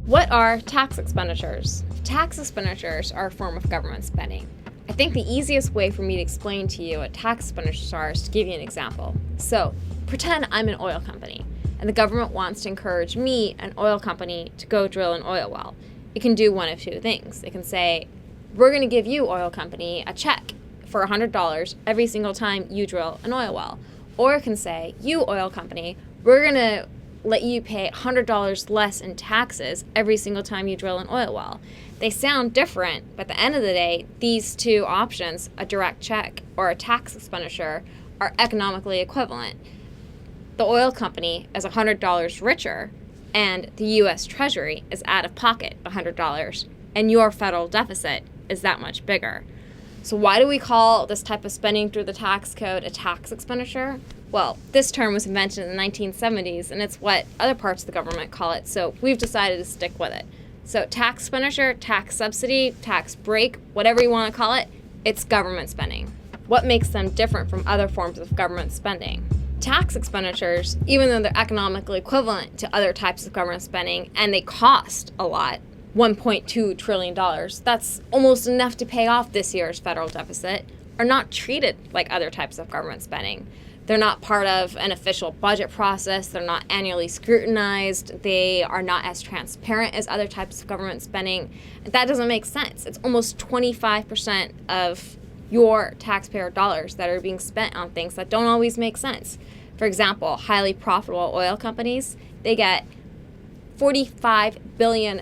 What are tax expenditures? Tax expenditures are a form of government spending. I think the easiest way for me to explain to you what tax expenditures are is to give you an example. So, pretend I'm an oil company, and the government wants to encourage me, an oil company, to go drill an oil well. It can do one of two things. It can say, we're going to give you, oil company, a check for $100 every single time you drill an oil well. Or it can say, you, oil company, we're going to let you pay $100 less in taxes every single time you drill an oil well. They sound different, but at the end of the day, these two options, a direct check or a tax expenditure, are economically equivalent. The oil company is $100 richer, and the U.S. Treasury is out of pocket $100, and your federal deficit is that much bigger. So why do we call this type of spending through the tax code a tax expenditure? Well, this term was invented in the 1970s, and it's what other parts of the government call it, so we've decided to stick with it. So tax expenditure, tax subsidy, tax break, whatever you want to call it, it's government spending. What makes them different from other forms of government spending? Tax expenditures, even though they're economically equivalent to other types of government spending, and they cost a lot, $1.2 trillion, that's almost enough to pay off this year's federal deficit, are not treated like other types of government spending. They're not part of an official budget process. They're not annually scrutinized. They are not as transparent as other types of government spending. That doesn't make sense. It's almost 25% of your taxpayer dollars that are being spent on things that don't always make sense. For example, highly profitable oil companies, they get $45 billion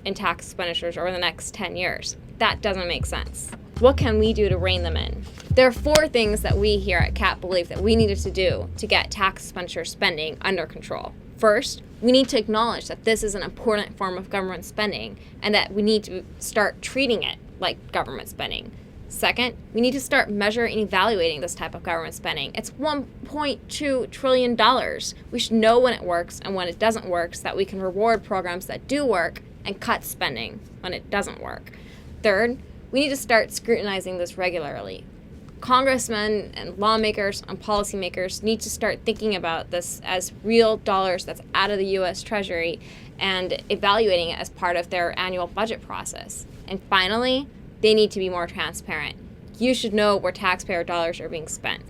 in tax expenditures over the next 10 years. That doesn't make sense. What can we do to rein them in? There are 4 things that we here at CAP believe that we needed to do to get tax expenditure spending under control. First, we need to acknowledge that this is an important form of government spending and that we need to start treating it like government spending. Second, we need to start measuring and evaluating this type of government spending. It's $1.2 trillion. We should know when it works and when it doesn't work so that we can reward programs that do work and cut spending when it doesn't work. Third, we need to start scrutinizing this regularly. Congressmen and lawmakers and policymakers need to start thinking about this as real dollars that's out of the U.S. Treasury and evaluating it as part of their annual budget process. And finally, they need to be more transparent. You should know where taxpayer dollars are being spent.